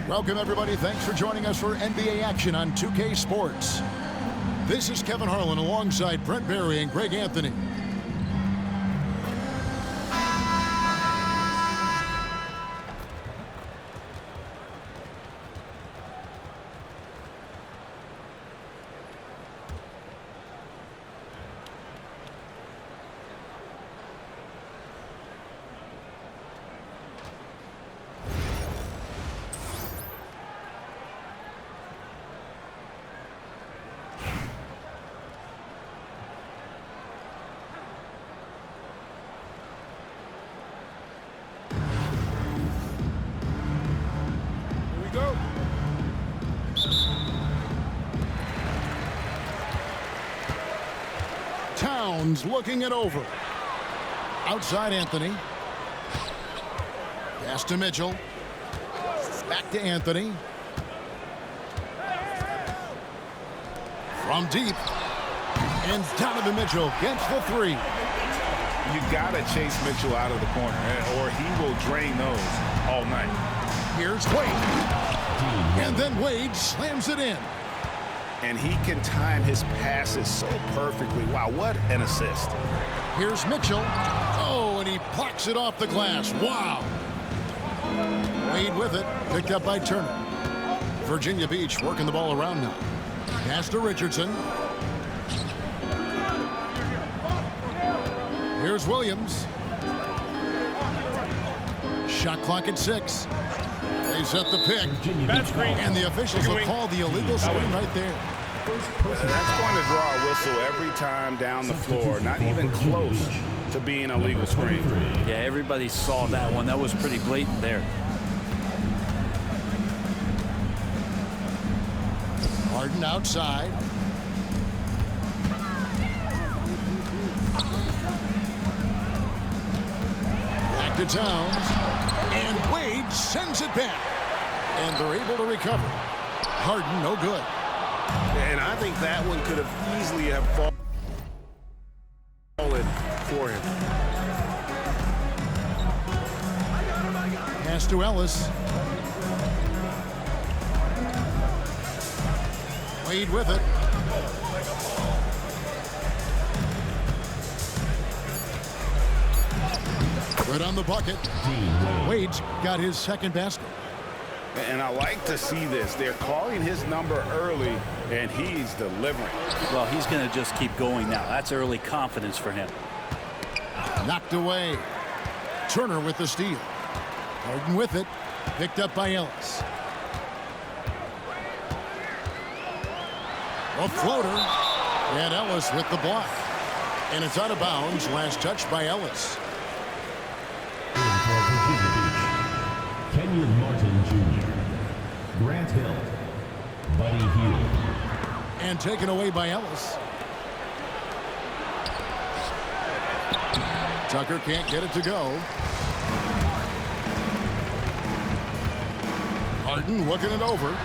Welcome, everybody. Thanks for joining us for NBA action on 2K Sports. This is Kevin Harlan alongside Brent Barry and Greg Anthony. Towns looking it over. Outside Anthony. Pass to Mitchell. Back to Anthony. From deep. And Donovan Mitchell gets the three. You got to chase Mitchell out of the corner, or he will drain those all night. Here's Wade. And then Wade slams it in. And he can time his passes so perfectly. Wow, what an assist. Here's Mitchell. Oh, and he plucks it off the glass. Wow. Wade with it. Picked up by Turner. Virginia Beach working the ball around now. Pass to Richardson. Here's Williams. Shot clock at 6. They set the pick. And the officials will call the illegal screen right there. That's going to draw a whistle every time down the floor. Not even close to being a legal screen. Yeah, everybody saw that one. That was pretty blatant there. Harden outside. Back to Towns. And Wade sends it back. And they're able to recover. Harden, no good. And I think that one could have easily have fallen for him. Pass to Ellis. Wade with it. Right on the bucket. Wade's got his second basket. And I like to see this. They're calling his number early, and he's delivering. Well, he's going to just keep going now. That's early confidence for him. Knocked away. Turner with the steal. Harden with it. Picked up by Ellis. A floater. And Ellis with the block. And it's out of bounds. Last touch by Ellis. Kenyon Martin Jr., Grant Hill, Buddy Hield. And taken away by Ellis. Tucker can't get it to go. Harden looking it over.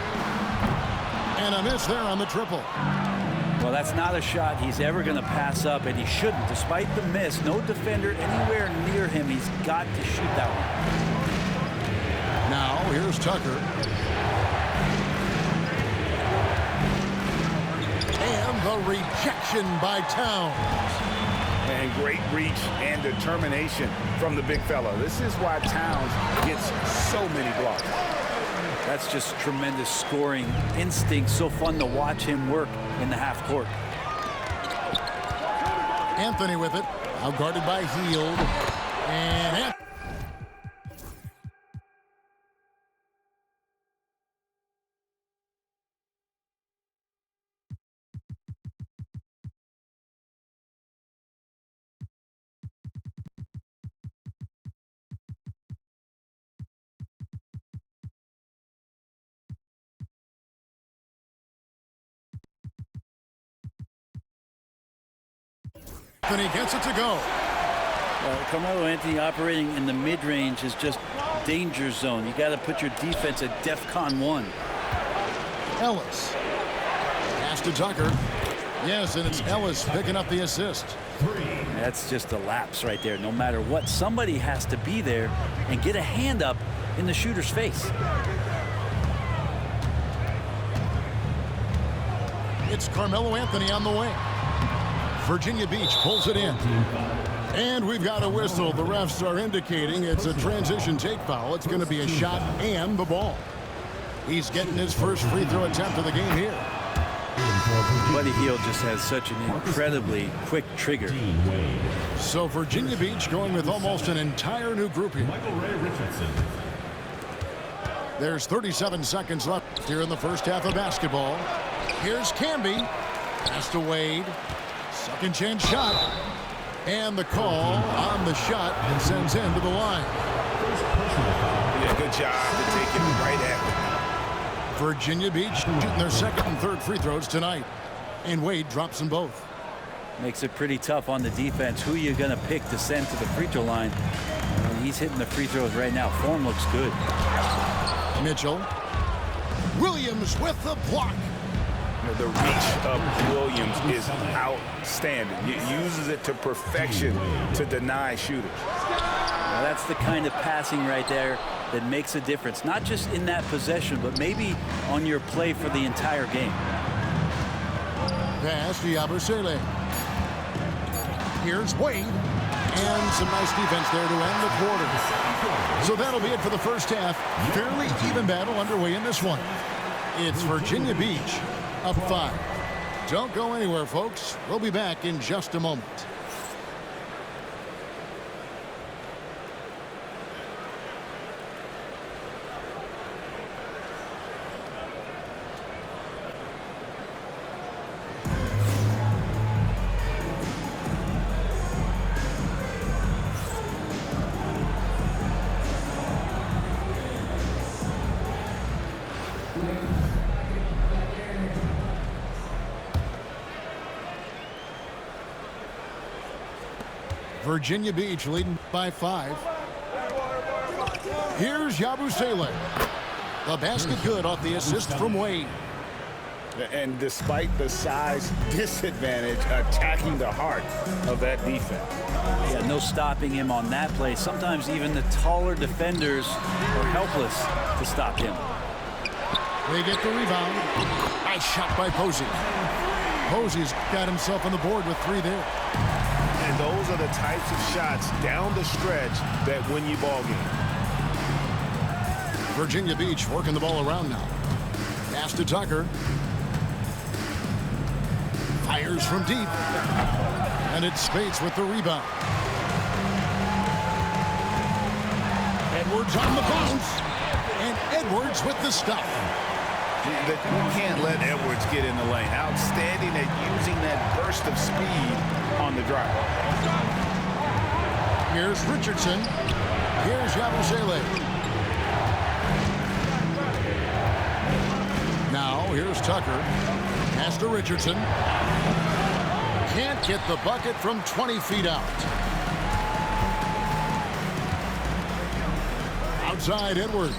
And a miss there on the triple. Well, that's not a shot he's ever going to pass up, and he shouldn't. Despite the miss, no defender anywhere near him. He's got to shoot that one. Now, here's Tucker. And the rejection by Towns. And great reach and determination from the big fella. This is why Towns gets so many blocks. That's just tremendous scoring instinct. So fun to watch him work in the half court. Anthony with it. Out guarded by Hield. And Anthony gets it to go. Carmelo Anthony operating in the mid-range is just danger zone. You got to put your defense at DEFCON 1. Ellis. Pass to Tucker. Yes, and it's Ellis picking up the assist. That's just a lapse right there. No matter what, somebody has to be there and get a hand up in the shooter's face. It's Carmelo Anthony on the wing. Virginia Beach pulls it in. And we've got a whistle. The refs are indicating it's a transition take foul. It's going to be a shot and the ball. He's getting his first free throw attempt of the game here. Buddy Hield just has such an incredibly quick trigger. So Virginia Beach going with almost an entire new group here. Michael Ray Richardson. There's 37 seconds left here in the first half of basketball. Here's Camby. Pass to Wade. Second chance shot. And the call on the shot and sends him to the line. Yeah, good job to take him right at him. Virginia Beach shooting their second and third free throws tonight. And Wade drops them both. Makes it pretty tough on the defense. Who are you going to pick to send to the free throw line? And he's hitting the free throws right now. Form looks good. Mitchell. Williams with the block. The reach of Williams is outstanding. He uses it to perfection to deny shooters. Now that's the kind of passing right there that makes a difference. Not just in that possession, but maybe on your play for the entire game. Pass to Yabusele. Here's Wade. And some nice defense there to end the quarter. So that'll be it for the first half. Fairly even battle underway in this one. It's Virginia Beach up 5. Don't go anywhere, folks. We'll be back in just a moment. Virginia Beach leading by 5. Here's Yabusele. The basket good off the assist from Wade. And despite the size disadvantage, attacking the heart of that defense. Yeah, no stopping him on that play. Sometimes even the taller defenders are helpless to stop him. They get the rebound. Nice shot by Posey. Posey's got himself on the board with 3 there. And those are the types of shots down the stretch that win you ball game. Virginia Beach working the ball around now. Pass to Tucker. Fires from deep. And it's Spates with the rebound. Edwards on the bounce. And Edwards with the stop. You can't let Edwards get in the lane. Outstanding at using that burst of speed on the drive. Here's Richardson. Here's Yabusele. Now here's Tucker. Pass to Richardson. Can't get the bucket from 20 feet out. Outside Edwards.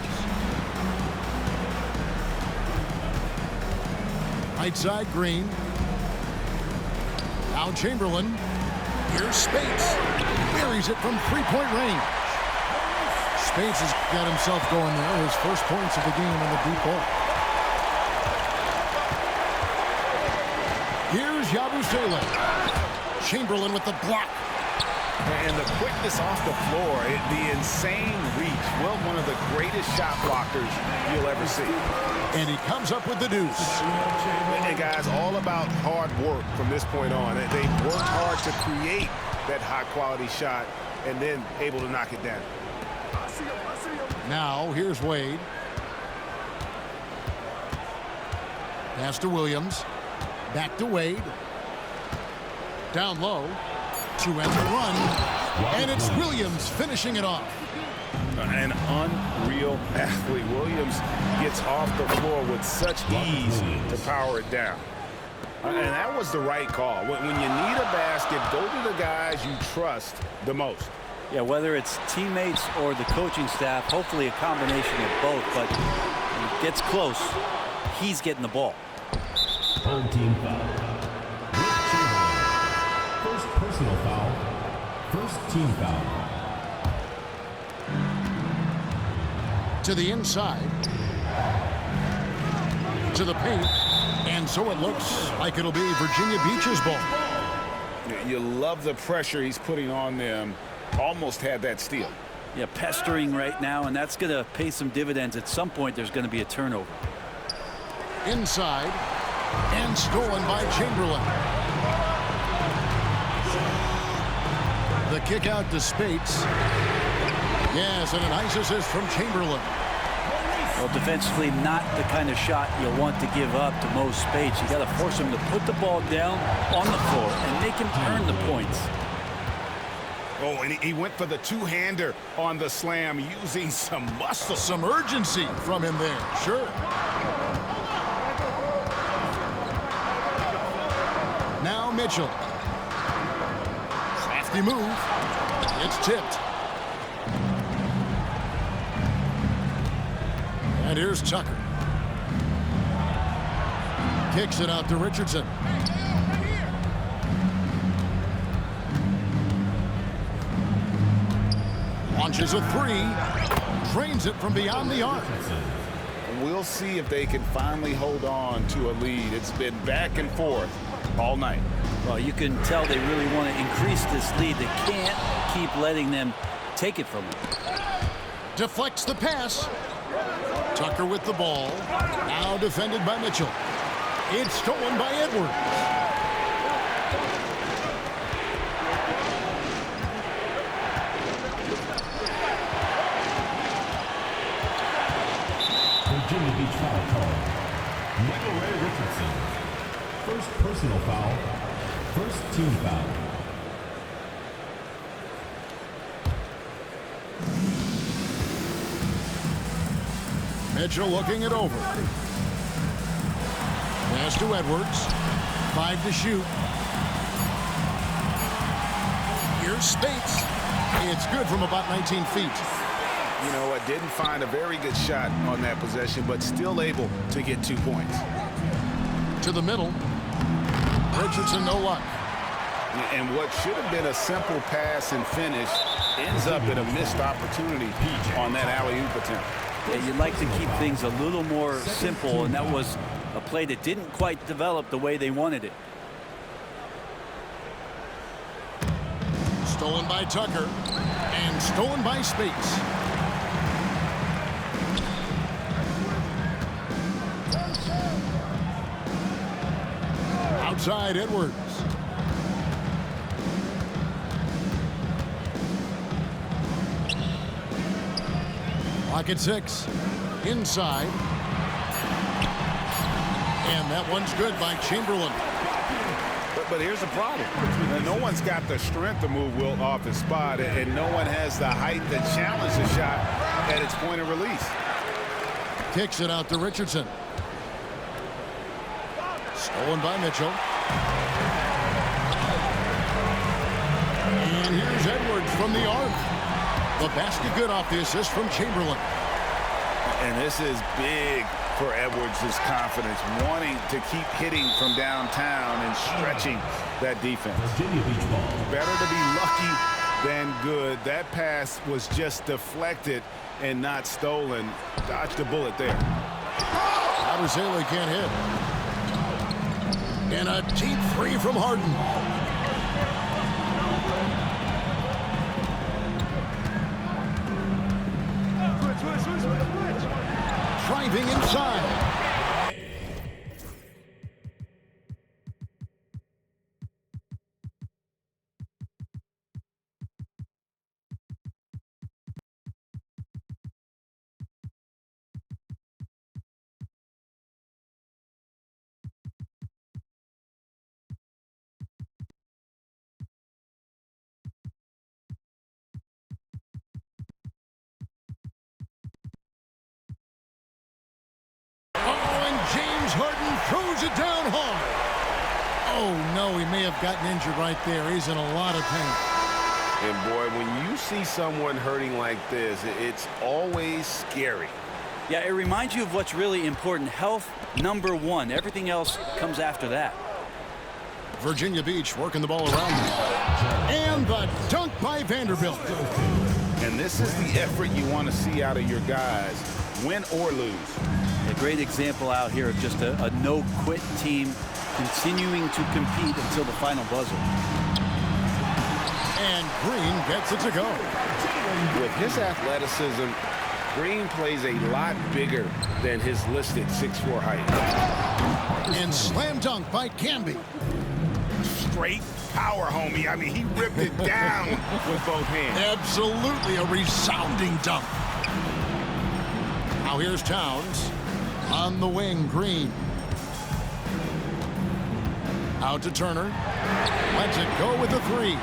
Right side Green. Now Chamberlain. Here's Spates. Buries it from 3-point range. Spates has got himself going there. His first points of the game on the deep ball. Here's Yabusele. Chamberlain with the block. And the quickness off the floor, the insane reach. Well, one of the greatest shot blockers you'll ever see. And he comes up with the deuce. And guys, all about hard work from this point on. They worked hard to create that high-quality shot and then able to knock it down. Now, here's Wade. Pass to Williams. Back to Wade. Down low. To end the run. And it's Williams finishing it off. An unreal athlete. Williams gets off the floor with such ease to power it down. And that was the right call. When you need a basket, go to the guys you trust the most. Yeah, whether it's teammates or the coaching staff, hopefully a combination of both, but when it gets close, he's getting the ball. Third team foul. Wilt Chamberlain. First personal foul. First team foul. To the inside. To the paint. And so it looks like it'll be Virginia Beach's ball. You love the pressure he's putting on them. Almost had that steal. Yeah, pestering right now, and that's going to pay some dividends. At some point, there's going to be a turnover. Inside, and stolen by Chamberlain. The kick out to Spates. Yes, and a nice assist from Chamberlain. Well, defensively, not the kind of shot you'll want to give up to Mo Spates. You got to force him to put the ball down on the floor and make him earn the points. Oh, and he went for the two-hander on the slam, using some muscle. Some urgency from him there, sure. Now Mitchell. Crafty move. It's tipped. And here's Tucker. Kicks it out to Richardson. Launches a three. Drains it from beyond the arc. We'll see if they can finally hold on to a lead. It's been back and forth all night. Well, you can tell they really want to increase this lead. They can't keep letting them take it from them. Deflects the pass. Tucker with the ball. Now defended by Mitchell. It's stolen by Edwards. Virginia Beach foul call. Michael Ray Richardson. First personal foul. First team foul. Mitchell looking it over. Pass to Edwards. 5 to shoot. Here's Spates. It's good from about 19 feet. You know what? Didn't find a very good shot on that possession, but still able to get 2 points. To the middle. Richardson, no luck. And what should have been a simple pass and finish ends up in a missed opportunity on that alley-oop attempt. Yeah, you'd like to keep things a little more simple, and that was a play that didn't quite develop the way they wanted it. Stolen by Tucker. And stolen by Spates. Outside Edwards. Clock at 6. Inside. And that one's good by Chamberlain. But here's the problem. No one's got the strength to move Wilt off his spot, and no one has the height to challenge the shot at its point of release. Kicks it out to Richardson. Stolen by Mitchell. And here's Edwards from the arc. The basket good off the assist from Chamberlain. And this is big for Edwards' confidence, wanting to keep hitting from downtown and stretching that defense. Virginia Beach ball. Better to be lucky than good. That pass was just deflected and not stolen. Dodged a bullet there. Abusele can't hit. And a deep three from Harden. Driving inside. Harden throws it down hard. Oh, no, he may have gotten injured right there. He's in a lot of pain. And, boy, when you see someone hurting like this, it's always scary. Yeah, it reminds you of what's really important. Health, number one. Everything else comes after that. Virginia Beach working the ball around him. And the dunk by Vanderbilt. And this is the effort you want to see out of your guys. win or lose. A great example out here of just a no-quit team continuing to compete until the final buzzer. And Green gets it to go. With his athleticism, Green plays a lot bigger than his listed 6'4" height. And slam dunk by Camby. Straight power, homie. I mean, he ripped it down with both hands. Absolutely a resounding dunk. Now here's Towns. On the wing, Green. Out to Turner. Lets it go with the three.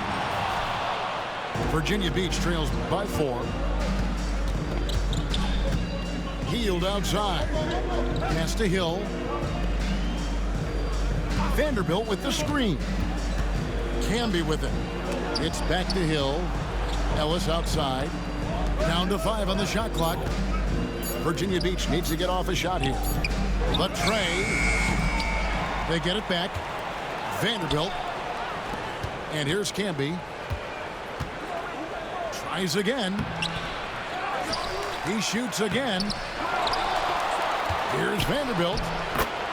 Virginia Beach trails by 4. Healed outside. Pass to Hill. Vanderbilt with the screen. Camby with it. It's back to Hill. Ellis outside. Down to 5 on the shot clock. Virginia Beach needs to get off a shot here. Latrey. They get it back. Vanderbilt. And here's Camby. Tries again. He shoots again. Here's Vanderbilt.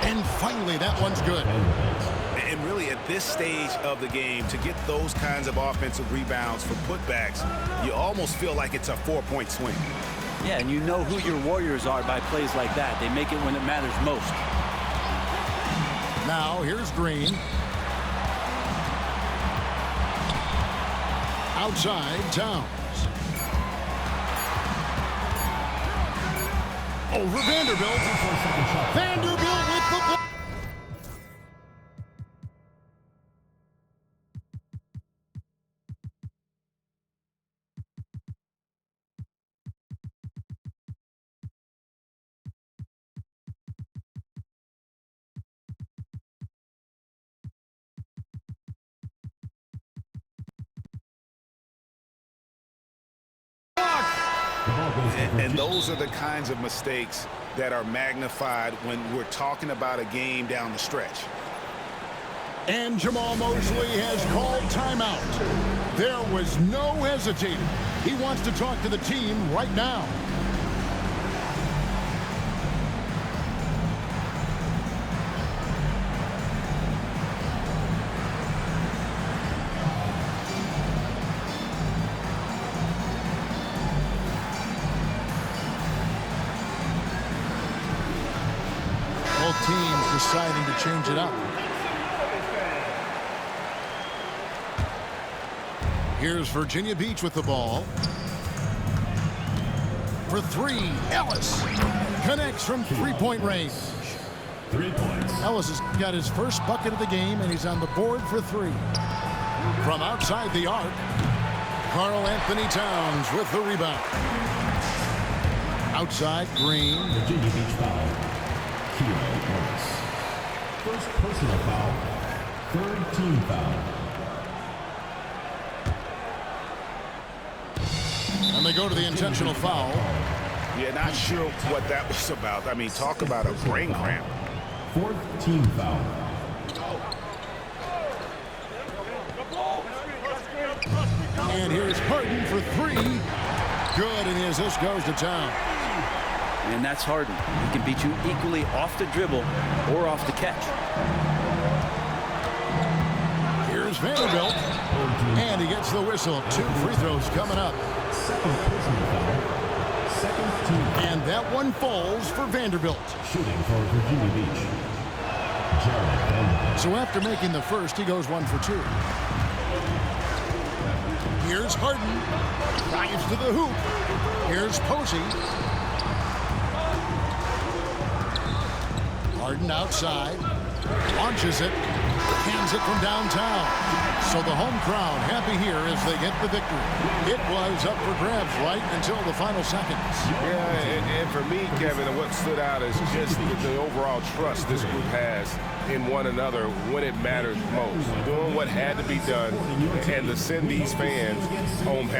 And finally, that one's good. And really, at this stage of the game, to get those kinds of offensive rebounds for putbacks, you almost feel like it's a 4-point swing. Yeah, and you know who your Warriors are by plays like that. They make it when it matters most. Now, here's Green. Outside, Towns. Over Vanderbilt. Vanderbilt with the block. And those are the kinds of mistakes that are magnified when we're talking about a game down the stretch. And Jamal Mosley has called timeout. There was no hesitating. He wants to talk to the team right now. Both teams deciding to change it up. Here's Virginia Beach with the ball. For 3, Ellis connects from three-point range. 3 points. Ellis has got his first bucket of the game, and he's on the board for 3. From outside the arc, Karl Anthony Towns with the rebound. Outside, Green. Virginia Beach foul. Hero Ellis. First personal foul. Third team foul. And they go to the intentional foul. Yeah, not sure what that was about. I mean, talk about a brain cramp. Fourth team foul. And here's Harden for 3. Good, and his assist goes to Towns. And that's Harden. He can beat you equally off the dribble or off the catch. Here's Vanderbilt. And he gets the whistle. 2 free throws coming up. Second personal foul. Second team. And that one falls for Vanderbilt. Shooting for Virginia Beach. Jared Vanderbilt. So after making the first, he goes 1 for 2. Here's Harden. Drives to the hoop. Here's Posey. Harden outside. Launches it. Hands it from downtown. So the home crowd happy here as they get the victory. It was up for grabs right until the final seconds. Yeah, and for me, Kevin, what stood out is just the overall trust this group has in one another when it matters most. Doing what had to be done and to send these fans home happy.